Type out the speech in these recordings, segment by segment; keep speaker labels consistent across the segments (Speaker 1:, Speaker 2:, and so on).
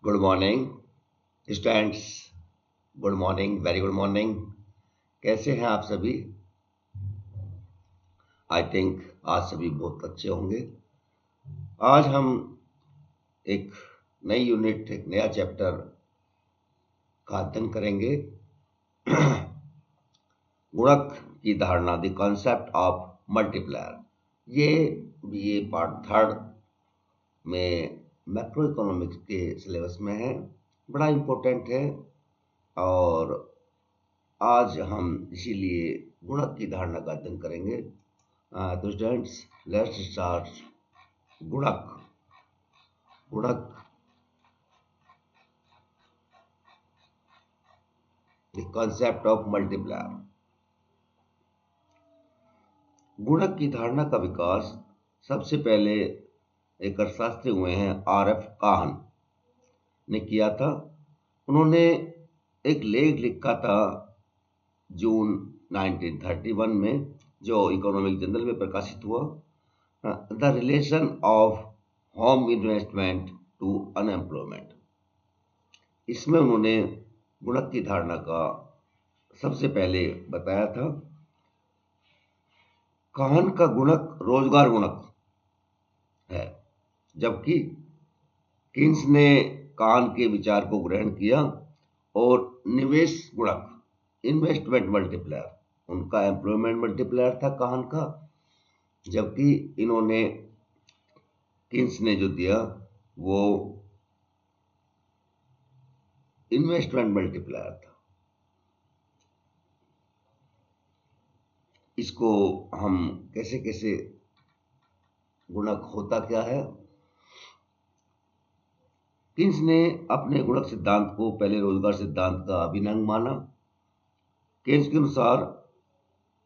Speaker 1: Good morning students. Good morning, very good morning. कैसे हैं आप सभी? आई थिंक आज सभी बहुत अच्छे होंगे। आज हम एक नई यूनिट, एक नया चैप्टर का अध्ययन करेंगे। गुणक की धारणा, द कॉन्सेप्ट ऑफ मल्टीप्लायर। ये बीए पार्ट थर्ड में मैक्रो इकोनॉमिक्स के सिलेबस में है, बड़ा इम्पोर्टेंट है। और आज हम इसीलिए गुणक की धारणा का अध्ययन करेंगे। तो स्टूडेंट्स, लेट्स स्टार्ट। गुणक गुणक द कॉन्सेप्ट ऑफ मल्टीप्लायर। गुणक की धारणा का विकास सबसे पहले एक अर्थशास्त्री हुए हैं, आर.एफ. काहन ने किया था। उन्होंने एक लेख लिखा था जून 1931 में, जो इकोनॉमिक जर्नल में प्रकाशित हुआ, the relation of home investment to unemployment. इसमें उन्होंने गुणक की धारणा का सबसे पहले बताया था। काहन का गुणक रोजगार गुणक है, जबकि किन्स ने काहन के विचार को ग्रहण किया और निवेश गुणक, इन्वेस्टमेंट मल्टीप्लायर, उनका एम्प्लॉयमेंट मल्टीप्लायर था काहन का, जबकि इन्होंने, किन्स ने जो दिया वो इन्वेस्टमेंट मल्टीप्लायर था। इसको हम कैसे कैसे, गुणक होता क्या है। किन्स ने अपने गुणक सिद्धांत को पहले रोजगार सिद्धांत का अभिन्न माना। किन्स के अनुसार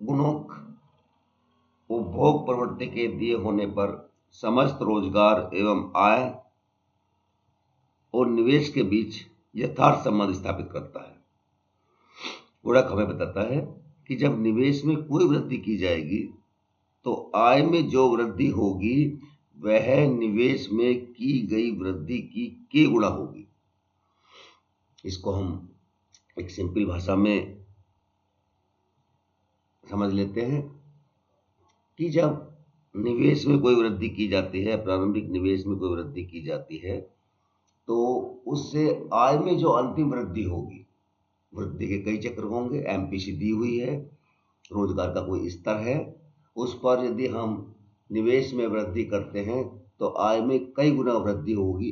Speaker 1: गुणक उपभोग प्रवृत्ति के दिए होने पर समस्त रोजगार एवं आय और निवेश के बीच यथार्थ संबंध स्थापित करता है। गुणक हमें बताता है कि जब निवेश में कोई वृद्धि की जाएगी तो आय में जो वृद्धि होगी वह निवेश में की गई वृद्धि की के गुणा होगी। इसको हम एक सिंपल भाषा में समझ लेते हैं कि जब निवेश में कोई वृद्धि की जाती है, प्रारंभिक निवेश में कोई वृद्धि की जाती है, तो उससे आय में जो अंतिम वृद्धि होगी, वृद्धि के कई चक्र होंगे, एमपीसी दी हुई है, रोजगार का कोई स्तर है, उस पर यदि हम निवेश में वृद्धि करते हैं तो आय में कई गुना वृद्धि होगी।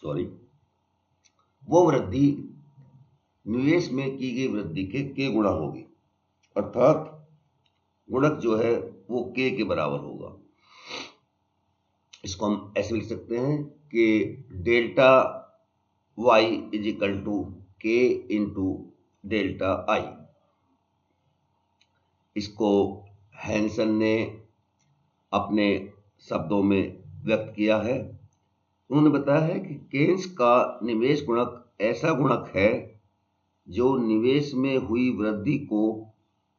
Speaker 1: सॉरी, वो वृद्धि निवेश में की गई वृद्धि के गुणा होगी, अर्थात गुणक जो है वो के बराबर होगा। इसको हम ऐसे लिख सकते हैं कि delta Y is equal to K into delta I. इसको हैंसन ने अपने शब्दों में व्यक्त किया है। उन्होंने बताया है कि केन्स का निवेश गुणक ऐसा गुणक है जो निवेश में हुई वृद्धि को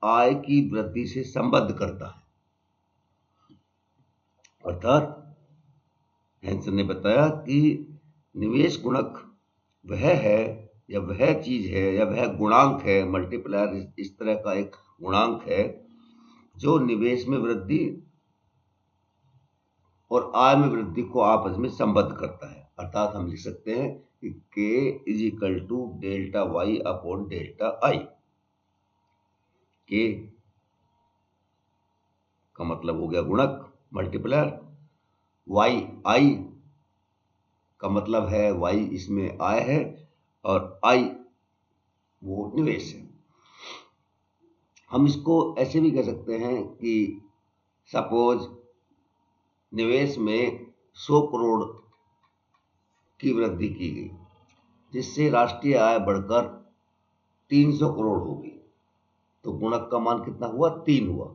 Speaker 1: आय की वृद्धि से संबद्ध करता है। अर्थात हैंसन ने बताया कि निवेश गुणक वह है या वह चीज है या वह गुणांक है, मल्टीप्लायर इस तरह का एक गुणांक है जो निवेश में वृद्धि और आय में वृद्धि को आपस में संबद्ध करता है। अर्थात हम लिख सकते हैं कि K is equal to delta Y upon delta I. K का मतलब हो गया गुणक, मल्टीप्लायर। वाई, आई का मतलब है वाई, इसमें आय है, और आई वो निवेश है। हम इसको ऐसे भी कह सकते हैं कि सपोज निवेश में 100 करोड़ की वृद्धि की गई, जिससे राष्ट्रीय आय बढ़कर 300 करोड़ हो गई, तो गुणक का मान कितना हुआ? 3 हुआ।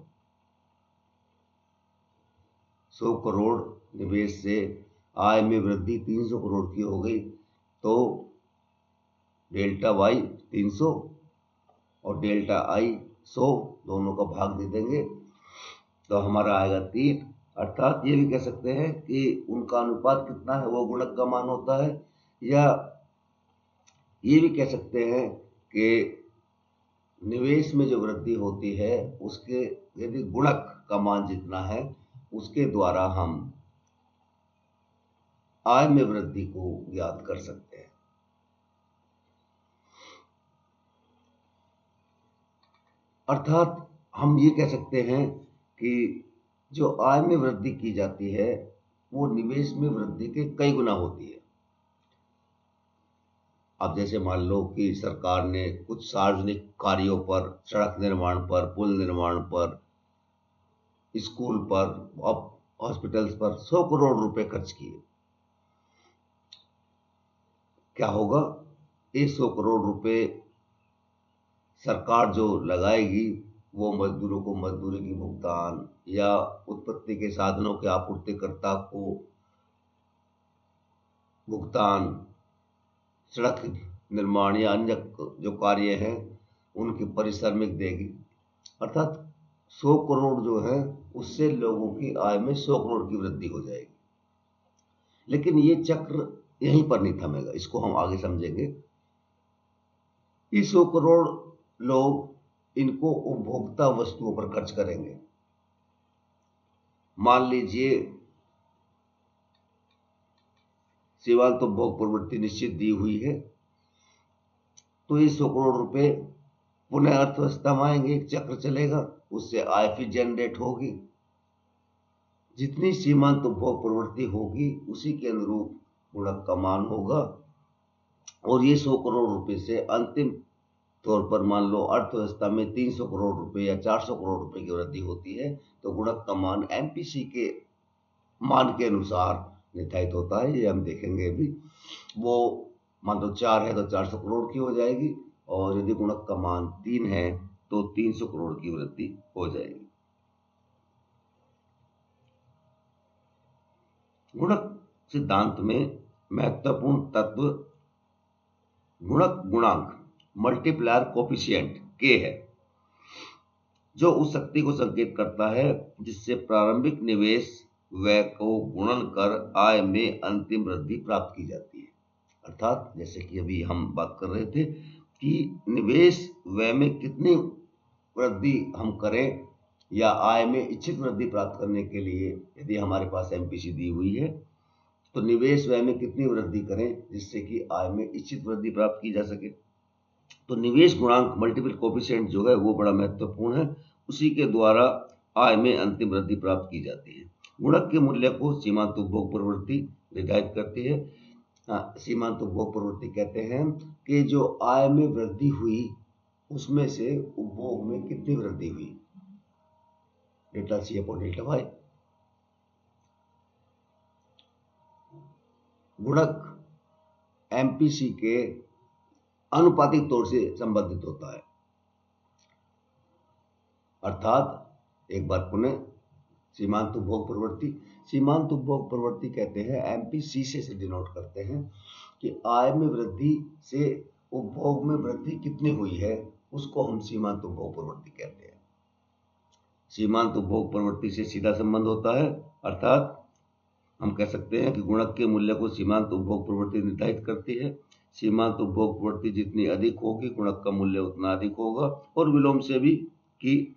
Speaker 1: 100 करोड़ निवेश से आय में वृद्धि 300 करोड़ की हो गई, तो डेल्टा वाई 300 और डेल्टा आई 100, दोनों का भाग दे देंगे तो हमारा आएगा 3। अर्थात ये भी कह सकते हैं कि उनका अनुपात कितना है वो गुणक का मान होता है, या ये भी कह सकते हैं कि निवेश में जो वृद्धि होती है उसके यदि गुणक का मान जितना है उसके द्वारा हम आय में वृद्धि को ज्ञात कर सकते हैं। अर्थात हम ये कह सकते हैं कि जो आय में वृद्धि की जाती है वो निवेश में वृद्धि के कई गुना होती है। अब जैसे मान लो कि सरकार ने कुछ सार्वजनिक कार्यों पर, सड़क निर्माण पर, पुल निर्माण पर, स्कूल पर, अब हॉस्पिटल्स पर 100 करोड़ रुपए खर्च किए। क्या होगा, ये 100 करोड़ रुपए सरकार जो लगाएगी वो मजदूरों को मजदूरी की भुगतान या उत्पत्ति के साधनों के आपूर्तिकर्ता को भुगतान, सड़क निर्माण या अन्य जो कार्य हैं उनकी परिश्रमिक देगी। अर्थात 100 करोड़ जो है उससे लोगों की आय में 100 करोड़ की वृद्धि हो जाएगी। लेकिन ये चक्र यहीं पर नहीं थमेगा, इसको हम आगे समझेंगे। ये 100 करोड़ लोग इनको उपभोक्ता वस्तुओं पर खर्च करेंगे। मान लीजिए सीमांत उपभोग प्रवृत्ति निश्चित दी हुई है, तो ये 100 करोड़ रुपए पुनः अर्थव्यवस्था में आएंगे, एक चक्र चलेगा, उससे आय फिर जनरेट होगी। जितनी सीमांत उपभोग प्रवृत्ति होगी उसी के अनुरूप गुणक का मान होगा, और ये 100 करोड़ रुपए से अंतिम तौर पर मान लो अर्थव्यवस्था में 300 करोड़ रुपए या 400 करोड़ रुपए की वृद्धि होती है, तो गुणक का मान एमपीसी के मान के अनुसार निर्धारित होता है। ये हम देखेंगे भी। वो मान लो 4 है तो 400 करोड़ की हो जाएगी, और यदि गुणक का मान 3 है तो 300 करोड़ की वृद्धि हो जाएगी। गुणक सिद्धांत में महत्वपूर्ण तत्व गुणक गुणांक, मल्टीप्लायर कोफिशिएंट के है, जो उस शक्ति को संकेत करता है जिससे प्रारंभिक निवेश व्यय को गुणन कर आय में अंतिम वृद्धि प्राप्त की जाती है। अर्थात जैसे कि अभी हम बात कर रहे थे कि निवेश व्यय में कितनी वृद्धि हम करें या आय में इच्छित वृद्धि प्राप्त करने के लिए यदि हमारे पास एमपीसी दी हुई है, तो निवेश व्यय में कितनी वृद्धि करें जिससे कि आय में इच्छित वृद्धि प्राप्त की जा सके। तो निवेश गुणांक मल्टीपल कोफिशिएंट जो है वो बड़ा महत्वपूर्ण है, उसी के द्वारा आय में अंतिम वृद्धि प्राप्त की जाती है। गुणक के मूल्य को सीमांत उपभोग प्रवृत्ति निर्धारित करती है। सीमांत उपभोग प्रवृत्ति कहते हैं कि जो आय में वृद्धि हुई उसमें से उपभोग में कितनी वृद्धि हुई, delta C upon delta Y. गुणक एमपीसी के अनुपातिक तौर से संबंधित होता है। अर्थात एक बार पुनः सीमांत उपभोग प्रवृत्ति, सीमांत उपभोग प्रवृत्ति कहते हैं एमपीसी से डिनोट करते हैं कि आय में वृद्धि से उपभोग में वृद्धि कितनी हुई है, उसको हम सीमांत उपभोग प्रवृत्ति कहते हैं। सीमांत उपभोग प्रवृत्ति से सीधा संबंध होता है। अर्थात हम कह सकते हैं कि गुणक के मूल्य को सीमांत उपभोग प्रवृत्ति निर्धारित करती है। सीमांत उपभोग प्रवृत्ति जितनी अधिक होगी गुणक का मूल्य उतना अधिक होगा, और विलोम से भी कि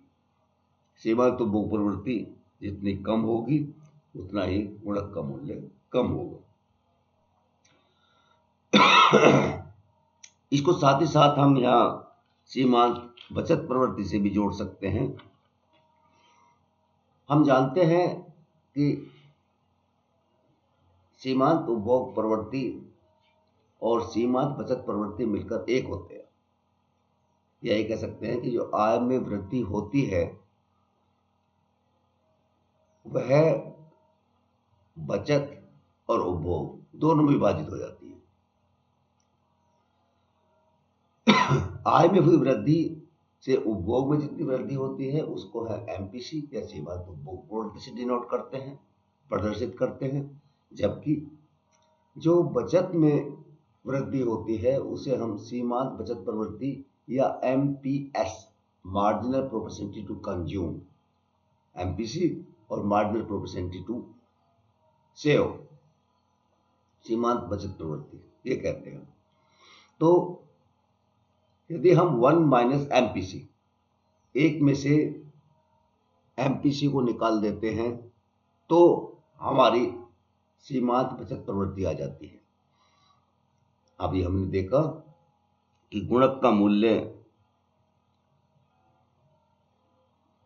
Speaker 1: सीमांत उपभोग प्रवृत्ति जितनी कम होगी उतना ही गुणक का मूल्य कम होगा। इसको साथ ही साथ हम यहाँ सीमांत बचत प्रवृत्ति से भी जोड़ सकते हैं। हम जानते हैं कि सीमांत उपभोग प्रवृत्ति और सीमांत बचत प्रवृत्ति मिलकर एक होते हैं। यही कह सकते हैं कि जो आय में वृद्धि होती है वह बचत और उपभोग दोनों में विभाजित हो जाती है। आय में हुई वृद्धि से उपभोग में जितनी वृद्धि होती है उसको है एमपीसी या सीमांत उपभोग प्रवृत्ति से डिनोट करते हैं, प्रदर्शित करते हैं। जबकि जो बचत में वृद्धि होती है उसे हम सीमांत बचत प्रवृत्ति या MPS, marginal propensity to consume, MPC और मार्जिनल प्रोपेंसिटी टू सेव, सीमांत बचत प्रवृत्ति ये कहते हैं। तो यदि हम 1 माइनस एमपीसी, एक में से एमपीसी को निकाल देते हैं तो हमारी सीमांत बचत प्रवृत्ति आ जाती है। अभी हमने देखा कि गुणक का मूल्य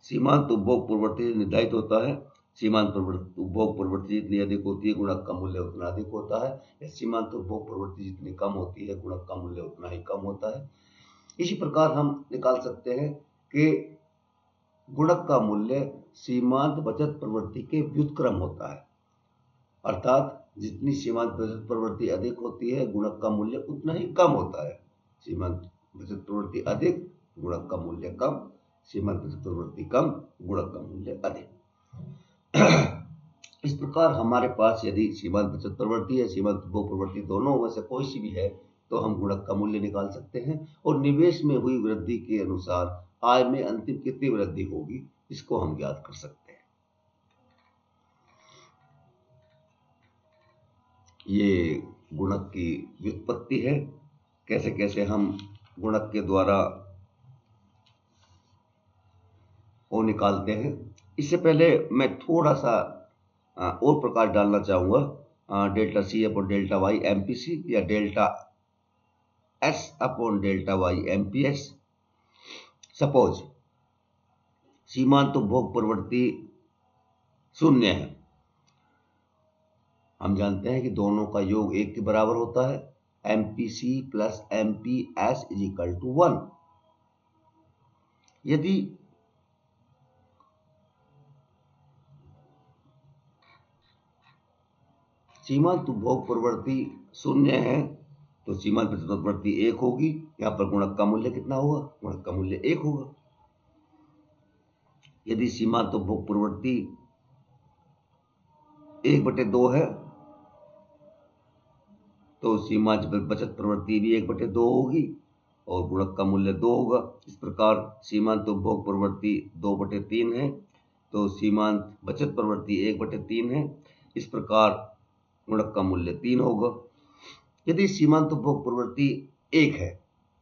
Speaker 1: सीमांत उपभोग प्रवृत्ति से निर्धारित होता है। सीमांत उपभोग प्रवृत्ति जितनी अधिक होती है गुणक का मूल्य उतना अधिक होता है, या सीमांत उपभोग प्रवृत्ति जितनी कम होती है गुणक का मूल्य उतना ही कम होता है। इसी प्रकार हम निकाल सकते हैं कि गुणक का मूल्य सीमांत बचत प्रवृत्ति के व्युत्क्रम होता है, अर्थात जितनी सीमांत बचत प्रवृत्ति अधिक होती है गुणक का मूल्य उतना ही कम होता है। सीमांत बचत प्रवृत्ति अधिक, गुणक का मूल्य कम, सीमांत बचत प्रवृत्ति कम, गुणक का मूल्य अधिक। इस प्रकार हमारे पास यदि सीमांत बचत प्रवृत्ति या सीमांत उपभोग प्रवृत्ति दोनों में से कोई सी भी है तो हम गुणक का मूल्य निकाल सकते हैं, और निवेश में हुई वृद्धि के अनुसार आय में अंतिम कितनी वृद्धि होगी इसको हम ज्ञात कर सकते हैं। ये गुणक की व्युत्पत्ति है, कैसे कैसे हम गुणक के द्वारा वो निकालते हैं। इससे पहले मैं थोड़ा सा और प्रकाश डालना चाहूँगा delta C upon delta Y MPC या delta S upon delta Y MPS. Suppose सीमांत उपभोग प्रवृत्ति 0 है, हम जानते हैं कि दोनों का योग 1 के बराबर होता है, MPC plus MPS is equal to 1। यदि सीमांत उपभोग प्रवृत्ति 0 है तो सीमांत बचत प्रवृत्ति 1 होगी। यहाँ पर गुणक का मूल्य कितना होगा? गुणक का मूल्य 1 होगा। यदि सीमांत उपभोग प्रवृत्ति 1/2 है तो सीमांत बचत प्रवृत्ति भी 1/2 होगी और गुणक का मूल्य 2 होगा। इस प्रकार सीमांत उपभोग प्रवृत्ति 2/3 है तो सीमांत बचत प्रवृत्ति 1/3 है। इस प्रकार गुणक का मूल्य 3 होगा। यदि सीमांत उपभोग प्रवृत्ति 1 है,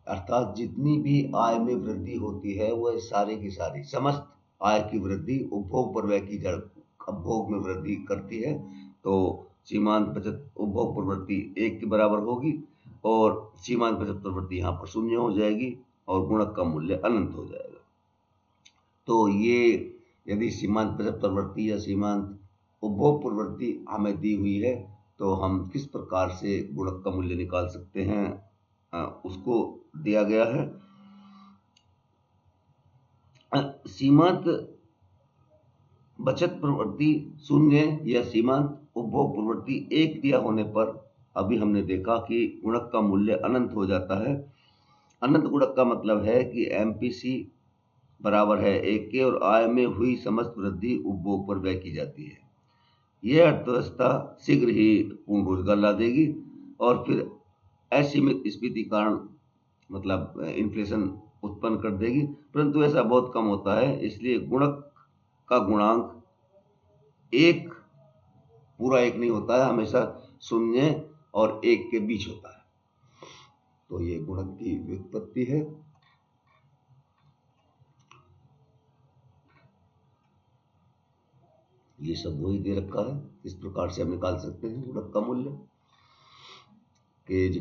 Speaker 1: अर्थात जितनी भी आय में वृद्धि होती है वह सारी की सारी समस्त आय की वृद्धि उपभोग पर व्यय की जड़ उपभोग में वृद्धि करती है, तो सीमांत बचत उपभोग प्रवृत्ति 1 के बराबर होगी और सीमांत बचत प्रवृत्ति यहाँ पर 0 हो जाएगी और गुणक का मूल्य अनंत हो जाएगा। तो ये यदि सीमांत बचत प्रवृत्ति या सीमांत उपभोग प्रवृत्ति हमें दी हुई है तो हम किस प्रकार से गुणक का मूल्य निकाल सकते हैं उसको दिया गया है। सीमांत बचत प्रवृत्ति 0 या सीमांत उपभोग प्रवृत्ति 1 दिया होने पर अभी हमने देखा कि गुणक का मूल्य अनंत हो जाता है। अनंत गुणक का मतलब है कि एमपीसी बराबर है 1 के और आय में हुई समस्त वृद्धि उपभोग पर व्यय की जाती है। यह अर्थव्यवस्था शीघ्र ही पूर्ण रोजगार ला देगी और फिर असीमित स्फीति कारण मतलब इन्फ्लेशन उत्पन्न कर देगी, परंतु ऐसा बहुत कम होता है, इसलिए गुणक का गुणांक 1 पूरा 1 नहीं होता है, हमेशा 0 और 1 के बीच होता है। तो ये गुणक की व्युत्पत्ति है। ये सब वही दे रखा है, इस प्रकार से हम निकाल सकते हैं गुणक का मूल्य k =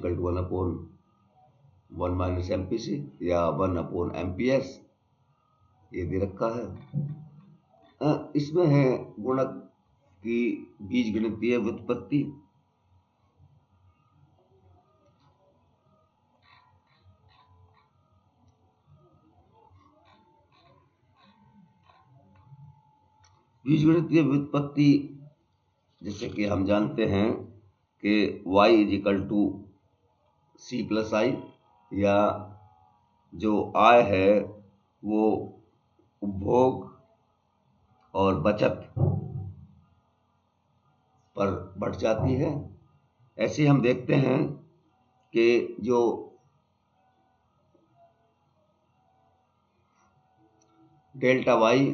Speaker 1: 1/1 माइनस एमपीसी या 1/MPS ये दे रखा है। इसमें है गुणक की बीजगणितीय व्युत्पत्ति। बीजगणितीय व्युत्पत्ति जैसे कि हम जानते हैं कि y = c + i, या जो आय है वो उपभोग और बचत पर बढ़ जाती है। ऐसे हम देखते हैं कि जो delta Y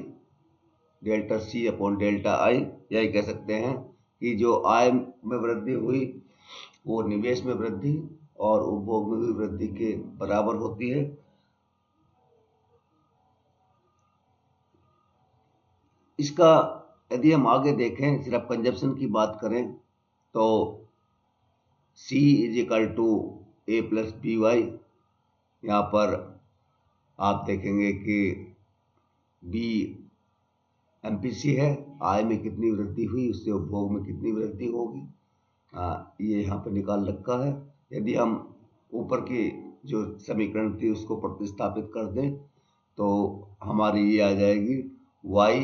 Speaker 1: delta C upon delta I, यही कह सकते हैं कि जो आय में वृद्धि हुई वो निवेश में वृद्धि और उपभोग में हुई वृद्धि के बराबर होती है। इसका यदि हम आगे देखें, सिर्फ कंजप्शन की बात करें तो C is equal to A plus B Y. यहाँ पर आप देखेंगे कि बी एमपीसी है, आय में कितनी वृद्धि हुई उससे उपभोग में कितनी वृद्धि होगी, ये यहाँ पर निकाल रखा है। यदि हम ऊपर की जो समीकरण थी उसको प्रतिस्थापित कर दें तो हमारी ये आ जाएगी y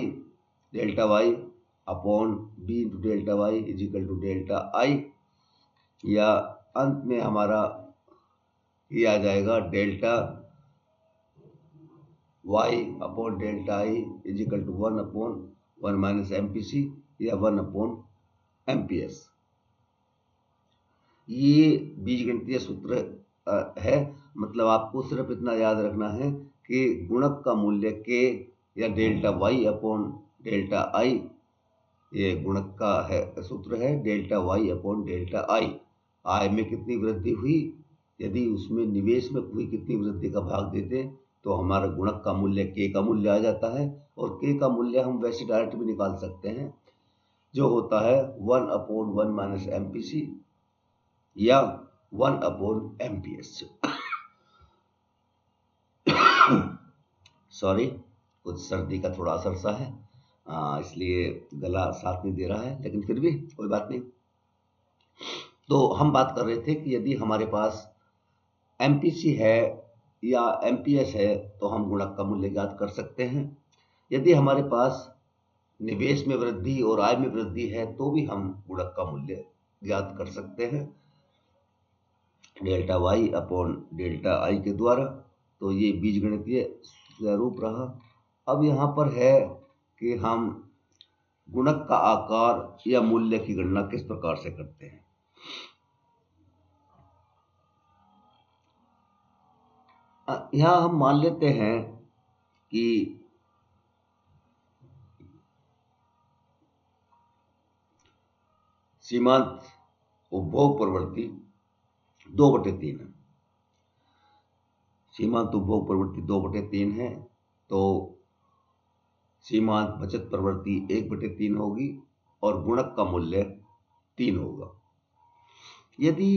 Speaker 1: delta Y upon B into delta Y is equal to delta I, या अंत में हमारा ये आ जाएगा delta y upon delta I is equal to 1 upon 1 minus MPC या 1 अपॉन एमपीएस। ये बीजगणितीय सूत्र है। मतलब आपको सिर्फ इतना याद रखना है कि गुणक का मूल्य k या delta y upon delta I, ये गुणक का है सूत्र है, delta y upon delta I. आय में कितनी वृद्धि हुई, यदि उसमें निवेश में हुई कितनी वृद्धि का भाग देते तो हमारा गुणक का मूल्य k का मूल्य आ जाता है। और k का मूल्य हम वैसे डायरेक्ट भी निकाल सकते हैं, जो होता है 1 अपॉन 1 माइनस एमपीसी या 1 अपॉन एमपीएस। सॉरी, कुछ सर्दी का थोड़ा असर सा है, इसलिए गला साथ नहीं दे रहा है, लेकिन फिर भी कोई बात नहीं। तो हम बात कर रहे थे कि यदि हमारे पास एमपीसी है या एमपीएस है तो हम गुणक का मूल्य ज्ञात कर सकते हैं। यदि हमारे पास निवेश में वृद्धि और आय में वृद्धि है तो भी हम गुणक का मूल्य ज्ञात कर सकते हैं delta Y upon delta I के द्वारा। तो ये बीजगणितीय स्वरूप रहा। अब यहाँ पर है कि हम गुणक का आकार या मूल्य की गणना किस प्रकार से करते हैं। यहाँ हम मान लेते हैं कि सीमांत उपभोग प्रवृत्ति 2/3 है। सीमांत उपभोग प्रवृत्ति 2/3 है तो सीमांत बचत प्रवृत्ति 1/3 होगी और गुणक का मूल्य 3 होगा। यदि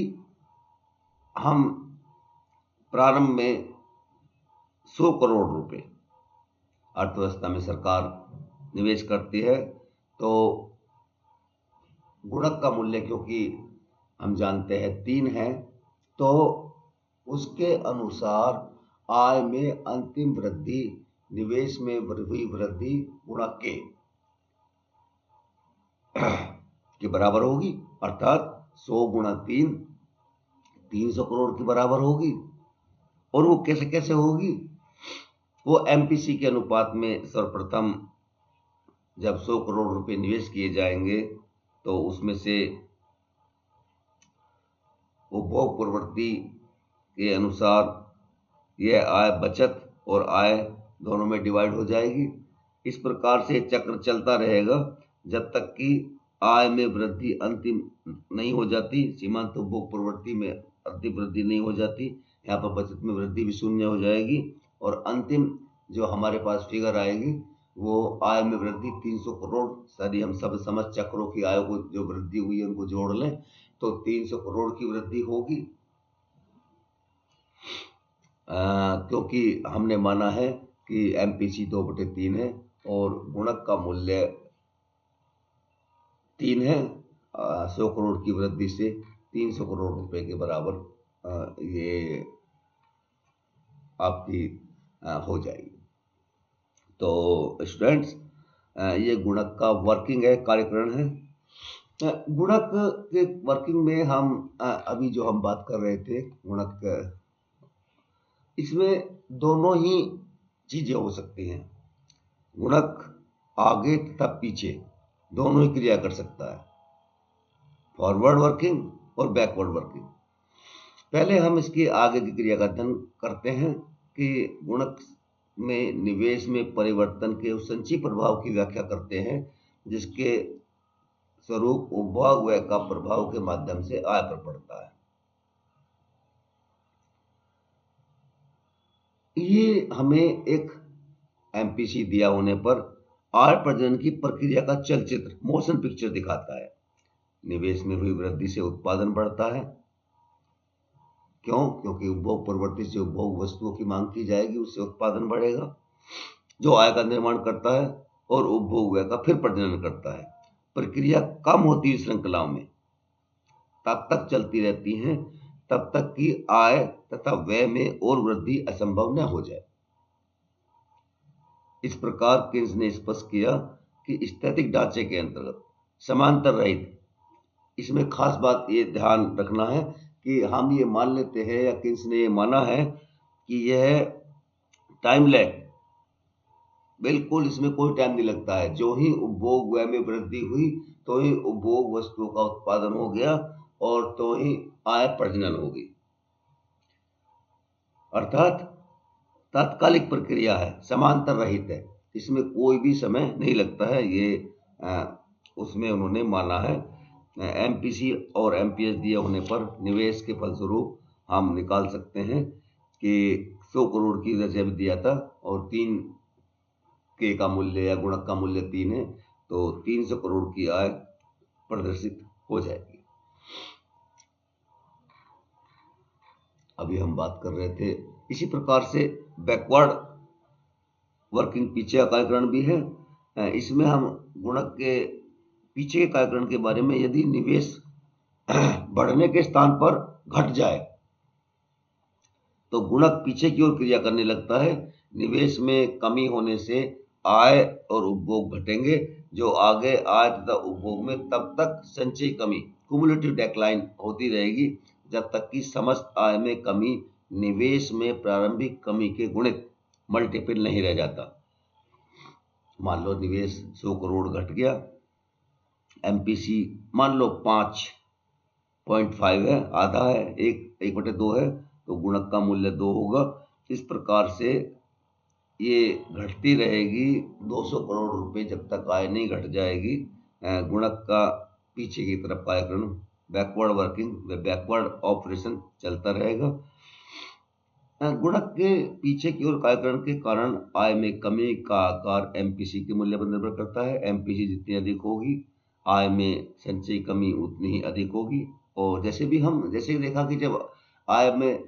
Speaker 1: हम प्रारंभ में 100 करोड़ रुपए अर्थव्यवस्था में सरकार निवेश करती है तो गुणक का मूल्य क्योंकि हम जानते हैं 3 है, तो उसके अनुसार आय में अंतिम वृद्धि निवेश में हुई वृद्धि गुणा के बराबर होगी, अर्थात 100 गुणा 3 300 करोड़ के बराबर होगी। और वो कैसे कैसे होगी, वो एमपीसी के अनुपात में सर्वप्रथम जब 100 करोड़ रुपए निवेश किए जाएंगे तो उसमें से उपभोग प्रवृत्ति के अनुसार यह आय बचत और आय दोनों में डिवाइड हो जाएगी। इस प्रकार से चक्र चलता रहेगा जब तक कि आय में वृद्धि अंतिम नहीं हो जाती, सीमांत उपभोग प्रवृत्ति में अंतिम वृद्धि नहीं हो जाती, यहाँ पर बचत में वृद्धि भी शून्य हो जाएगी और अंतिम जो हमारे पास फिगर आएगी वो आय में वृद्धि 300 करोड़। यदि हम सब समझ चक्रों की आय को जो वृद्धि हुई है उनको जोड़ लें तो 300 करोड़ की वृद्धि होगी, क्योंकि हमने माना है कि एमपीसी 2/3 है और गुणक का मूल्य 3 है। 100 करोड़ की वृद्धि से 300 करोड़ रुपए के बराबर ये आपकी हो जाएगी। तो स्टूडेंट्स, ये गुणक का वर्किंग है, कार्यकरण है। गुणक के वर्किंग में हम अभी जो हम बात कर रहे थे गुणक, इसमें दोनों ही चीजें हो सकती हैं। गुणक आगे तथा पीछे दोनों ही क्रिया कर सकता है, फॉरवर्ड वर्किंग और बैकवर्ड वर्किंग। पहले हम इसके आगे की क्रिया का अध्ययन करते हैं कि गुणक में निवेश में परिवर्तन के उस संचयी प्रभाव की व्याख्या करते हैं जिसके स्वरूप उपभोग व्यय का प्रभाव के माध्यम से आय पर पड़ता है। ये हमें एक एमपीसी दिया होने पर आय प्रजनन की प्रक्रिया का चलचित्र मोशन पिक्चर दिखाता है। निवेश में हुई वृद्धि से उत्पादन बढ़ता है। क्यों? क्योंकि उपभोग प्रवृत्ति से उपभोग वस्तुओं की मांग की जाएगी, उससे उत्पादन बढ़ेगा जो आय का निर्माण करता है और उपभोग व्यय का फिर प्रजनन करता है। प्रक्रिया कम होती हुई श्रृंखलाओं में तब तक चलती रहती हैं तब तक कि आय तथा व्यय में और वृद्धि असंभव न हो जाए। इस प्रकार केन्स ने स्पष्ट किया कि स्थैतिक ढांचे के अंतर्गत समांतर रहित, इसमें खास बात ये ध्यान रखना है कि हम ये मान लेते हैं या केन्स ने ये माना है कि यह टाइम लैग, बिल्कुल इसमें कोई टाइम नहीं लगता है। जो ही उपभोग व्यय में वृद्धि हुई तो ही उपभोग वस्तुओं का उत्पादन हो गया और तो ही आय प्रजनन होगी। अर्थात तात्कालिक प्रक्रिया है, समांतर रहित है, इसमें कोई भी समय नहीं लगता है। ये उसमें उन्होंने माना है। एमपीसी और एमपीएस दिए होने पर निवेश के फलस्वरूप हम निकाल सकते हैं कि 100 करोड़ की जैसे अभी दिया था और 3 के का मूल्य या गुणक का मूल्य 3 है तो 300 करोड़ की आय प्रदर्शित हो जाएगी। अभी हम बात कर रहे थे इसी प्रकार से बैकवर्ड वर्किंग पीछे का कार्यकरण भी है। इसमें हम गुणक के पीछे के कार्यकरण के बारे में, यदि निवेश बढ़ने के स्थान पर घट जाए तो गुणक पीछे की ओर क्रिया करने लगता है। निवेश में कमी होने से आय और उपभोग घटेंगे जो आगे आय तथा उपभोग में तब तक संचयी कमी क्यूमुलेटिव डेक्लाइन होती रहेगी जब तक कि समस्त आय में कमी निवेश में प्रारंभिक कमी के गुणित मल्टीपल नहीं रह जाता। मान लो निवेश 100 करोड़ घट गया, एमपीसी मान लो 5.5 है, आधा है, 1/2 है तो गुणक का मूल्य 2 होगा। इस प्रकार से ये घटती रहेगी 200 करोड़ रुपए जब तक आय नहीं घट जाएगी। गुणक का पीछे की तरफ कार्यक्रम बैकवर्ड वर्किंग बैकवर्ड ऑपरेशन चलता रहेगा। गुणक के पीछे की ओर कार्यकरण के कारण आय में कमी का आकार एमपीसी के मूल्य पर निर्भर करता है। एमपीसी जितनी अधिक होगी आय में संचयी कमी उतनी ही अधिक होगी। और जैसे देखा कि जब आय में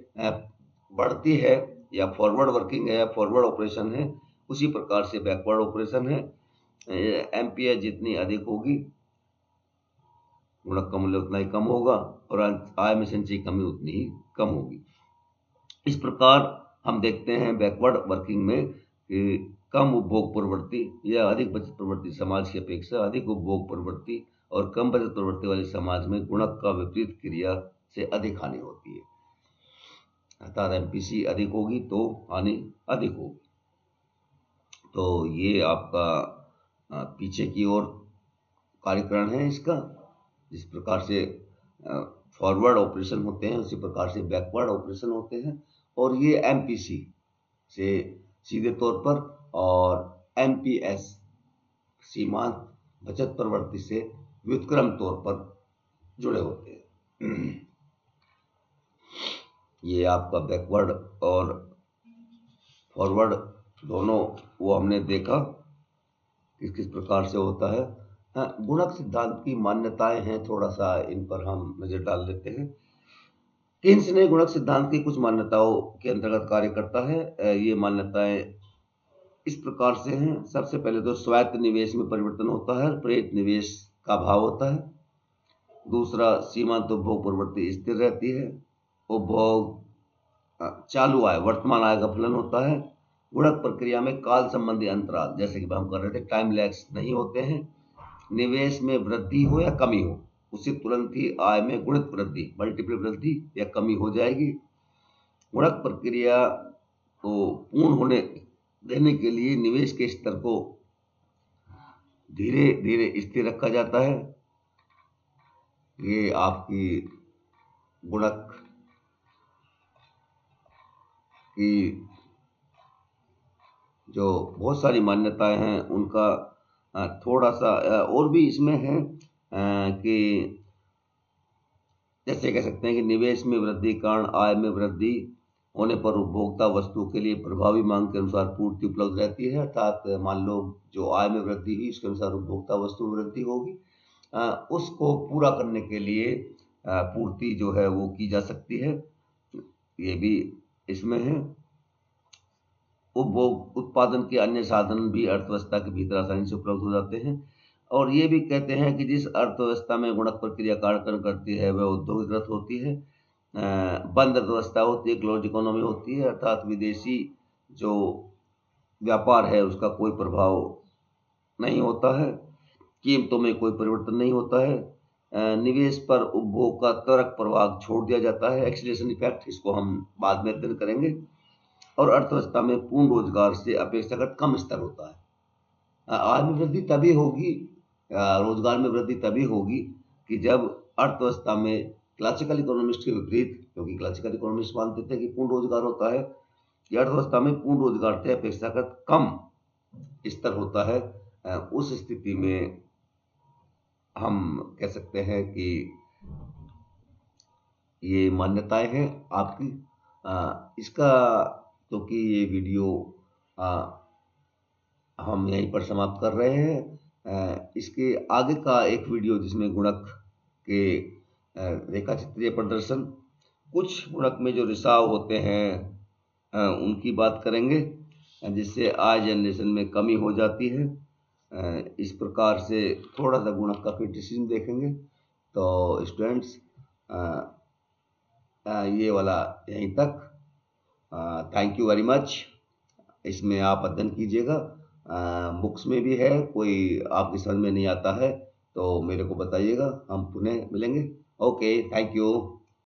Speaker 1: बढ़ती है या फॉरवर्ड वर्किंग है या फॉरवर्ड ऑपरेशन है, उसी प्रकार से बैकवर्ड ऑपरेशन है। एमपीएस जितनी अधिक होगी गुणक का मूल्य उतना ही कम होगा और आय में संचयी कमी उतनी ही कम होगी। इस प्रकार हम देखते हैं बैकवर्ड वर्किंग में कि कम उपभोग प्रवृत्ति या अधिक बचत प्रवृत्ति समाज की अपेक्षा अधिक उपभोग प्रवृत्ति और कम बचत प्रवृत्ति वाले समाज में गुणक का विपरीत क्रिया से अधिक हानि होती है। अर्थात एमपीसी अधिक होगी तो हानि अधिक होगी। तो ये आपका पीछे की ओर कार्यकरण है इसका। जिस प्रकार से फॉरवर्ड ऑपरेशन होते हैं उसी प्रकार से बैकवर्ड ऑपरेशन होते हैं और ये एमपीसी से सीधे तौर पर और एमपीएस सीमांत बचत प्रवृत्ति से व्युत्क्रम तौर पर जुड़े होते हैं। ये आपका बैकवर्ड और फॉरवर्ड दोनों वो हमने देखा किस किस प्रकार से होता है। गुणक सिद्धांत की मान्यताएं हैं, थोड़ा सा इन पर हम नजर डाल लेते हैं। केन्स ने गुणक सिद्धांत की कुछ मान्यताओं के अंतर्गत कार्य करता है। ये मान्यताएं इस प्रकार से हैं। सबसे पहले तो स्वायत्त निवेश में परिवर्तन होता है, प्रेरित निवेश का भाव होता है। दूसरा, सीमांत उपभोग प्रवृत्ति स्थिर रहती है। उपभोग चालू आय वर्तमान आय का फलन होता है। गुणक प्रक्रिया में काल संबंधी अंतराल, जैसे कि हम कर रहे थे, टाइम लैग्स नहीं होते हैं। निवेश में वृद्धि हो या कमी हो उससे तुरंत ही आय में गुणित वृद्धि मल्टीपल वृद्धि या कमी हो जाएगी। गुणक प्रक्रिया को पूर्ण होने देने के लिए निवेश के स्तर को धीरे धीरे स्थिर रखा जाता है। ये आपकी गुणक की जो बहुत सारी मान्यताएं हैं उनका थोड़ा सा और भी इसमें है कि जैसे कह सकते हैं कि निवेश में वृद्धि कारण आय में वृद्धि होने पर उपभोक्ता वस्तु के लिए प्रभावी मांग के अनुसार पूर्ति उपलब्ध रहती है। अर्थात मान लो जो आय में वृद्धि हुई उसके अनुसार उपभोक्ता वस्तु में वृद्धि होगी, उसको पूरा करने के लिए पूर्ति जो है वो की जा सकती है। ये भी इसमें है। उपभोग उत्पादन के अन्य साधन भी अर्थव्यवस्था के भीतर आसानी से उपलब्ध हो जाते हैं। और ये भी कहते हैं कि जिस अर्थव्यवस्था में गुणक प्रक्रिया कार्य करती है वह औद्योगिकृत होती है। बंद अर्थव्यवस्था होती है, क्लोज इकोनॉमी होती है, अर्थात विदेशी जो व्यापार है उसका कोई प्रभाव नहीं होता है, कीमतों में कोई परिवर्तन नहीं होता है, निवेश पर उपभोग का त्वरक प्रभाव छोड़ दिया जाता है, एक्सीलरेशन इफेक्ट, इसको हम बाद में अध्ययन करेंगे। और अर्थव्यवस्था में पूर्ण रोजगार से अपेक्षाकृत कम स्तर होता है। आय में वृद्धि तभी होगी, रोजगार में वृद्धि तभी होगी कि जब अर्थव्यवस्था में क्लासिकल इकोनॉमिस्ट के विपरीत, क्योंकि क्लासिकल इकोनॉमिस्ट मानते थे कि पूर्ण रोजगार होता है, कि अर्थव्यवस्था में पूर्ण रोजगार से अपेक्षाकृत कम स्तर होता है। उस स्थिति में हम कह सकते हैं कि ये मान्यताएं हैं आपकी। इसका क्योंकि ये वीडियो हम यहीं पर समाप्त कर रहे हैं। इसके आगे का एक वीडियो जिसमें गुणक के रेखा चित्रीय प्रदर्शन, कुछ गुणक में जो रिसाव होते हैं उनकी बात करेंगे, जिससे आज जनरेशन में कमी हो जाती है। इस प्रकार से थोड़ा सा गुणक का क्रिटिसिज्म देखेंगे। तो स्टूडेंट्स ये वाला यहीं तक। Thank you very much. इसमें आप अध्ययन कीजिएगा, बुक्स में भी है, कोई आपकी समझ में नहीं आता है तो मेरे को बताइएगा, हम पुनः मिलेंगे। Okay, thank you.